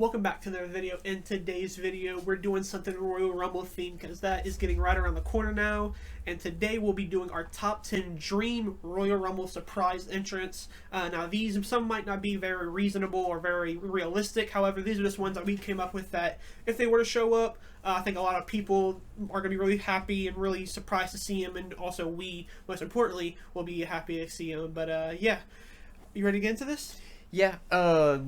Welcome back to another video. In today's video, we're doing something Royal Rumble themed because that is getting right around the corner now. And today we'll be doing our top 10 Dream Royal Rumble surprise entrants. Now these, some might not be very reasonable or very realistic. However, these are just ones that we came up with that if they were to show up, I think a lot of people are going to be really happy and really surprised to see him. And also we, most importantly, will be happy to see him. But yeah, you ready to get into this? Yeah,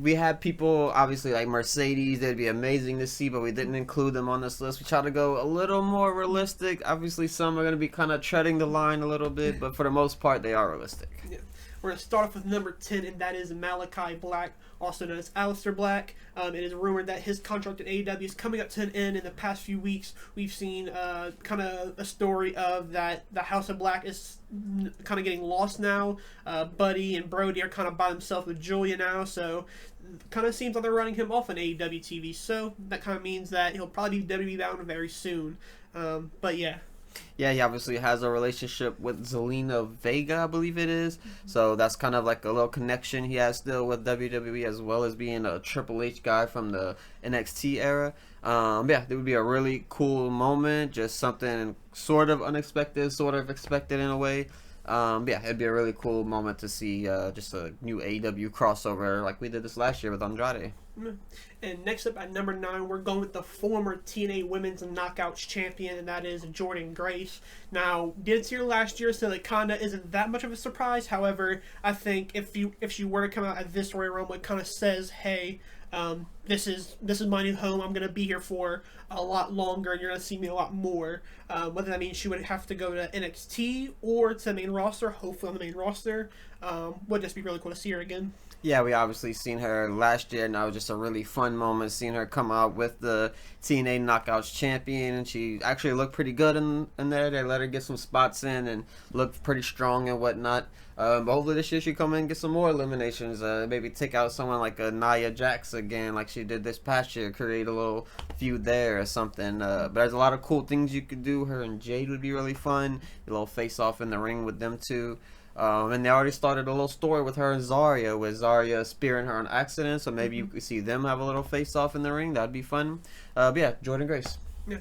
we had people, obviously, like Mercedes. They'd be amazing to see, but we didn't include them on this list. We tried to go a little more realistic. Obviously, some are going to be kind of treading the line a little bit, but for the most part, they are realistic. Yeah. We're going to start off with number 10, and that is Malachi Black, also known as Aleister Black. It is rumored that his contract at AEW is coming up to an end. In the past few weeks, we've seen kind of a story of that the House of Black is kind of getting lost now. Buddy and Brody are kind of by themselves with Julia now, so kind of seems like they're running him off on AEW TV. So that kind of means that he'll probably be WWE bound very soon. But yeah. Yeah, he obviously has a relationship with Zelina Vega, I believe it is. So that's kind of like a little connection he has still with WWE, as well as being a Triple H guy from the NXT era. Yeah, it would be a really cool moment, just something sort of unexpected, sort of expected in a way. Yeah, it'd be a really cool moment to see just a new AEW crossover like we did this last year with Andrade. And next up at number 9, we're going with the former TNA Women's Knockouts champion, and that is Jordynne Grace. Now, did see her last year, so it kind of isn't that much of a surprise. However, I think if she were to come out at this Royal Rumble, it kind of says, hey, this is my new home. I'm going to be here for a lot longer, and you're going to see me a lot more. Whether that means she would have to go to NXT or to the main roster, hopefully on the main roster, would just be really cool to see her again. Yeah, we obviously seen her last year, and that was just a really fun moment seeing her come out with the TNA Knockouts champion, and she actually looked pretty good in there. They let her get some spots in and looked pretty strong and whatnot. But hopefully this year she come in and get some more eliminations. Maybe take out someone like a Nia Jax again, like she did this past year. Create a little feud there or something. But there's a lot of cool things you could do. Her and Jade would be really fun. A little face off in the ring with them two. And they already started a little story with her and Zarya, with Zarya spearing her on accident. So maybe you could see them have a little face off in the ring. That'd be fun. But yeah, Jordynne Grace. Yeah.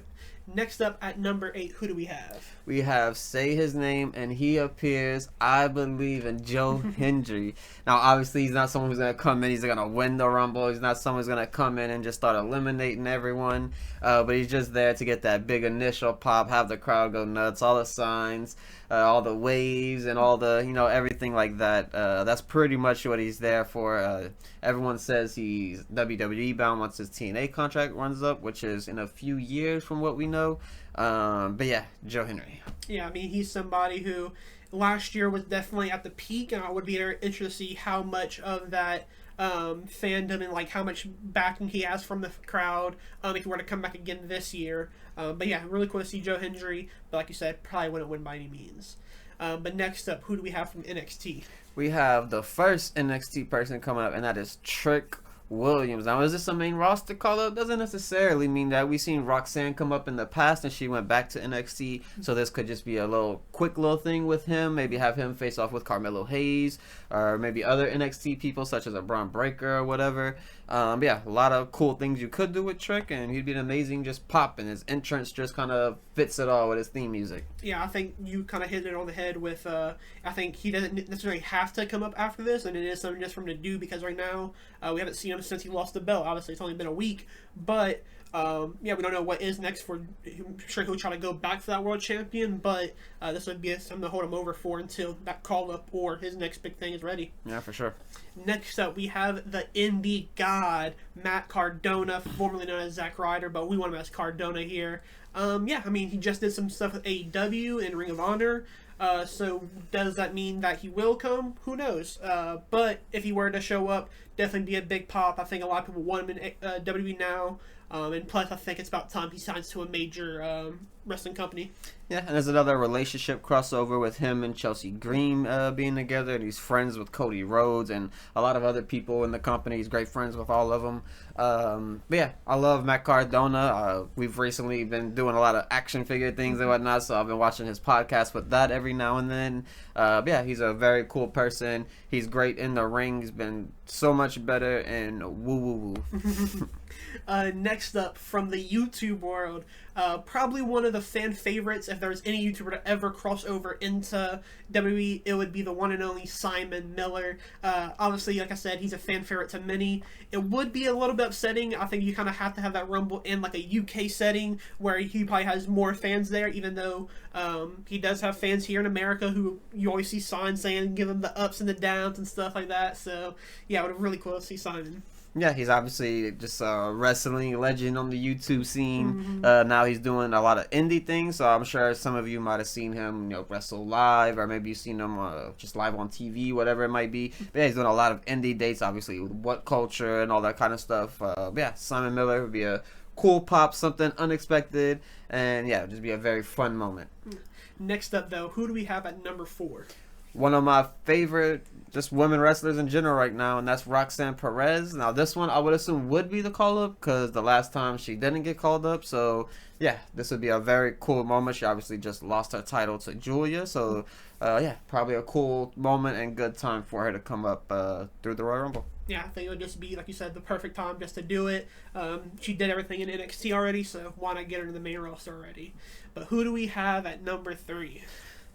Next up at number 8, who do we have? We have Say His Name, and he appears, I believe, in Joe Hendry. Now, obviously, he's not someone who's going to come in. He's going to win the Rumble. He's not someone who's going to come in and just start eliminating everyone. But he's just there to get that big initial pop, have the crowd go nuts, all the signs, all the waves, and all the, everything like that. That's pretty much what he's there for. Everyone says he's WWE bound once his TNA contract runs up, which is in a few years from what we know. But yeah, Joe Hendry. Yeah, I mean, he's somebody who last year was definitely at the peak, and I would be very interested to see how much of that fandom and like how much backing he has from the crowd if he were to come back again this year. But yeah, really cool to see Joe Hendry, but like you said, probably wouldn't win by any means. But next up, who do we have from NXT? We have the first NXT person coming up, and that is Trick Williams. Now, is this a main roster call-up? Doesn't necessarily mean that. We've seen Roxanne come up in the past, and she went back to NXT, so this could just be a quick little thing with him. Maybe have him face off with Carmelo Hayes, or maybe other NXT people, such as a Braun Breaker or whatever. But yeah, a lot of cool things you could do with Trick, and he'd be an amazing just pop, and his entrance just kind of fits it all with his theme music. Yeah, I think you kind of hit it on the head with, I think he doesn't necessarily have to come up after this, and it is something just for him to do, because right now, we haven't seen him since he lost the belt. Obviously, it's only been a week, but yeah, we don't know what is next for him. I'm sure he'll try to go back for that world champion, but this would be something to hold him over for until that call-up or his next big thing is ready. Yeah, for sure. Next up, we have the indie god, Matt Cardona, formerly known as Zack Ryder, but we want him as Cardona here. Yeah, I mean, he just did some stuff with AEW and Ring of Honor. So does that mean that he will come? Who knows? But if he were to show up, definitely be a big pop. I think a lot of people want him in WWE now. And plus, I think it's about time he signs to a major wrestling company. Yeah, and there's another relationship crossover with him and Chelsea Green being together, and he's friends with Cody Rhodes and a lot of other people in the company. He's great friends with all of them. But yeah, I love Matt Cardona. We've recently been doing a lot of action figure things and whatnot, so I've been watching his podcast with that every now and then. But yeah, he's a very cool person. He's great in the ring. He's been so much better, and woo woo woo. Next up, from the YouTube world, probably one of the fan favorites. If there's any YouTuber to ever cross over into WWE, it would be the one and only Simon Miller. Obviously, like I said, he's a fan favorite to many. It would be a little bit upsetting. I think you kind of have to have that Rumble in like a UK setting where he probably has more fans there, even though he does have fans here in America who you always see signs saying give him the ups and the downs and stuff like that. So yeah, it would be really cool to see Simon. Yeah, he's obviously just a wrestling legend on the YouTube scene. Now he's doing a lot of indie things, so I'm sure some of you might have seen him, wrestle live, or maybe you've seen him just live on TV, whatever it might be. But yeah, he's doing a lot of indie dates, obviously, with What Culture and all that kind of stuff. But yeah, Simon Miller would be a cool pop, something unexpected, and yeah, it would just be a very fun moment. Next up, though, who do we have at number 4? One of my favorite just women wrestlers in general right now, and that's Roxanne Perez. Now, this one I would assume would be the call-up because the last time she didn't get called up. So, yeah, this would be a very cool moment. She obviously just lost her title to Julia. So, yeah, probably a cool moment and good time for her to come up through the Royal Rumble. Yeah, I think it would just be, like you said, the perfect time just to do it. She did everything in NXT already, so why not get her to the main roster already? But who do we have at number 3?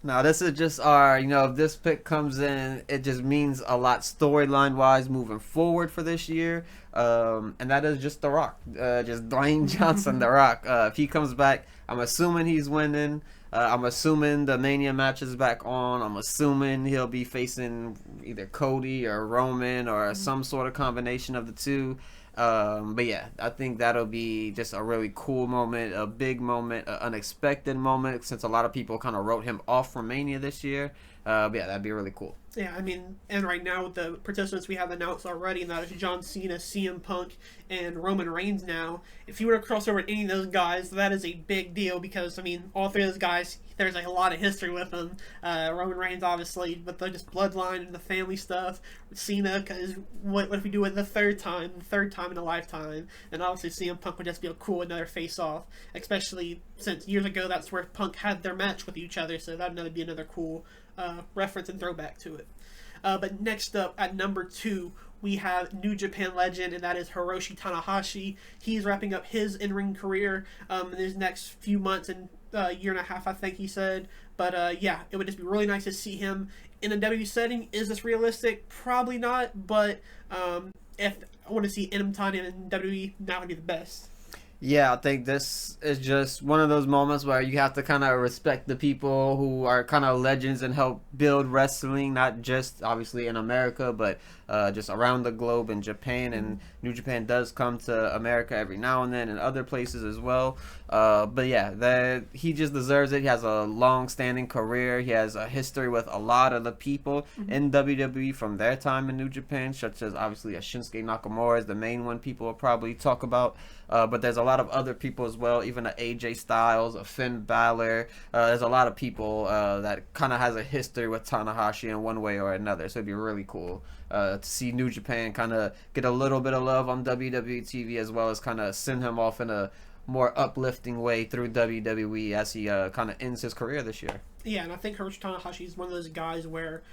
Now, this is just our, if this pick comes in, it just means a lot storyline-wise moving forward for this year. And that is just The Rock. Just Dwayne Johnson, The Rock. If he comes back, I'm assuming he's winning. I'm assuming the Mania match is back on. I'm assuming he'll be facing either Cody or Roman or some sort of combination of the two. But yeah, I think that'll be just a really cool moment, a big moment, an unexpected moment, since a lot of people kind of wrote him off from Mania this year. But yeah, that'd be really cool. Yeah, I mean, and right now with the participants we have announced already, and that is John Cena, CM Punk, and Roman Reigns now. If you were to cross over any of those guys, that is a big deal because, I mean, all three of those guys, there's like a lot of history with them. Roman Reigns, obviously, but the just bloodline and the family stuff. Cena, because what if we do it the third time in a lifetime? And obviously CM Punk would just be a cool another face-off, especially since years ago that's where Punk had their match with each other, so that would be another cool reference and throwback to it. But next up at number 2, we have New Japan legend, and that is Hiroshi Tanahashi. He's wrapping up his in-ring career in his next few months and year and a half, I think he said. But yeah, it would just be really nice to see him in a WWE setting. Is this realistic? Probably not, but if I want to see him time in WWE, that would be the best. Yeah, I think this is just one of those moments where you have to kind of respect the people who are kind of legends and help build wrestling, not just obviously in America, but just around the globe in Japan. And New Japan does come to America every now and then and other places as well. But yeah, he just deserves it. He has a long-standing career. He has a history with a lot of the people in WWE from their time in New Japan, such as obviously a Shinsuke Nakamura is the main one people will probably talk about. But there's a lot of other people as well, even a AJ Styles, a Finn Balor. There's a lot of people that kind of has a history with Tanahashi in one way or another. So it'd be really cool to see New Japan kind of get a little bit of love on WWE TV, as well as kind of send him off in a more uplifting way through WWE as he kind of ends his career this year. Yeah, and I think Hiroshi Tanahashi is one of those guys where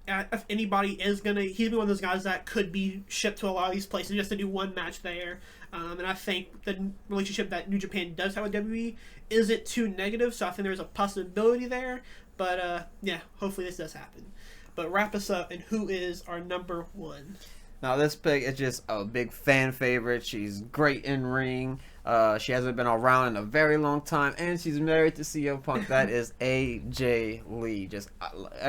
if anybody is he'd be one of those guys that could be shipped to a lot of these places just to do one match there. And I think the relationship that New Japan does have with WWE isn't too negative, so I think there's a possibility there. But yeah, hopefully this does happen. But wrap us up, and who is our number 1? Now, this pick is just a big fan favorite. She's great in ring. She hasn't been around in a very long time, and she's married to CM Punk. That is AJ Lee. Just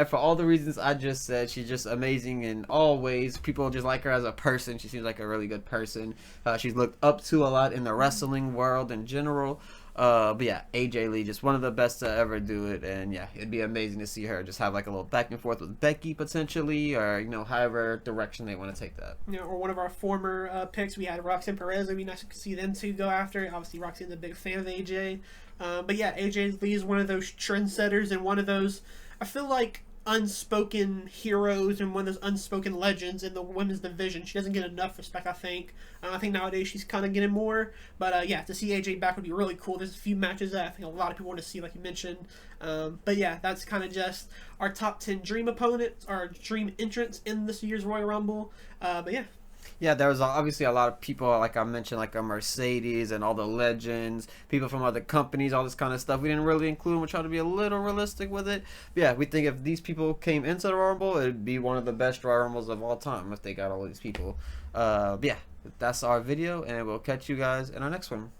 for all the reasons I just said, she's just amazing in all ways. People just like her as a person. She seems like a really good person. She's looked up to a lot in the wrestling world in general. But yeah, AJ Lee, just one of the best to ever do it, and yeah, it'd be amazing to see her just have like a little back and forth with Becky potentially, or however direction they want to take that. Or one of our former picks, we had Roxanne Perez. It'd be nice to see them two go after. Obviously, Roxanne's a big fan of AJ, but yeah, AJ Lee is one of those trendsetters and one of those, I feel like, unspoken heroes and one of those unspoken legends in the women's division. She doesn't get enough respect, I think. I think nowadays she's kind of getting more. But yeah, to see AJ back would be really cool. There's a few matches that I think a lot of people want to see, like you mentioned. But yeah, that's kind of just our top 10 dream opponents, our dream entrants in this year's Royal Rumble. But yeah. Yeah, there was obviously a lot of people, like I mentioned, like a Mercedes and all the legends, people from other companies, all this kind of stuff. We didn't really include. We're trying to be a little realistic with it. But yeah, we think if these people came into the Royal Rumble, it'd be one of the best Royal Rumbles of all time if they got all these people. But yeah, that's our video, and we'll catch you guys in our next one.